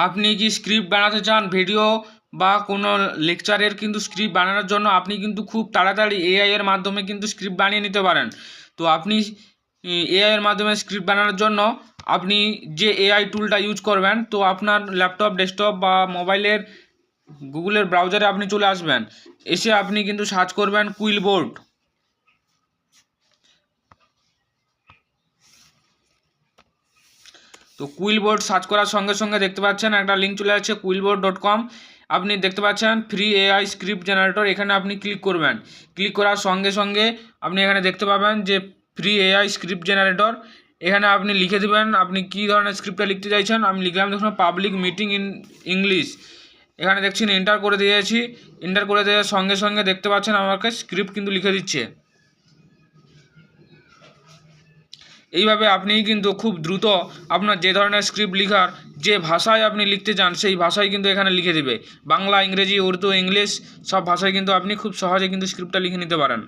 আপনি কি স্ক্রিপ্ট বানাতে চান ভিডিও বা কোনো লেকচারের কিন্তু স্ক্রিপ্ট বানানোর জন্য আপনি কিন্তু খুব তাড়াতাড়ি এআই এর মাধ্যমে কিন্তু স্ক্রিপ্ট বানিয়ে নিতে পারেন। তো আপনি এআই এর মাধ্যমে স্ক্রিপ্ট বানানোর জন্য আপনি যে এআই টুলটা ইউজ করবেন, তো আপনার ল্যাপটপ, ডেস্কটপ বা মোবাইলের গুগলের ব্রাউজারে আপনি চলে আসবেন। এসে আপনি কিন্তু সার্চ করবেন কুইলবোর্ড। তো কুইলবোর্ড সার্চ করার সঙ্গে সঙ্গে দেখতে পাচ্ছেন একটা লিঙ্ক চলে আসছে quillboard.com। আপনি দেখতে পাচ্ছেন ফ্রি এআই স্ক্রিপ্ট জেনারেটর, এখানে আপনি ক্লিক করবেন। ক্লিক করার সঙ্গে সঙ্গে আপনি এখানে দেখতে পাবেন যে ফ্রি এআই স্ক্রিপ্ট জেনারেটর। এখানে আপনি লিখে দেবেন আপনি কী ধরনের স্ক্রিপ্টটা লিখতে চাইছেন। আমি লিখলাম দেখুন পাবলিক মিটিং ইন ইংলিশ। এখানে দেখছেন এন্টার করে দিয়েছি। এন্টার করে দেওয়ার সঙ্গে সঙ্গে দেখতে পাচ্ছেন আমাকে স্ক্রিপ্ট কিন্তু লিখে দিচ্ছে। এইভাবে আপনি কিন্তু খুব দ্রুত আপনার যে ধরনের স্ক্রিপ্ট লেখার যে ভাষায় আপনি লিখতে চান সেই ভাষায় কিন্তু এখানে লিখে দেবে। বাংলা, ইংরেজি, উর্দু, ইংলিশ সব ভাষায় কিন্তু আপনি খুব সহজে কিন্তু স্ক্রিপ্টটা লিখে নিতে পারেন।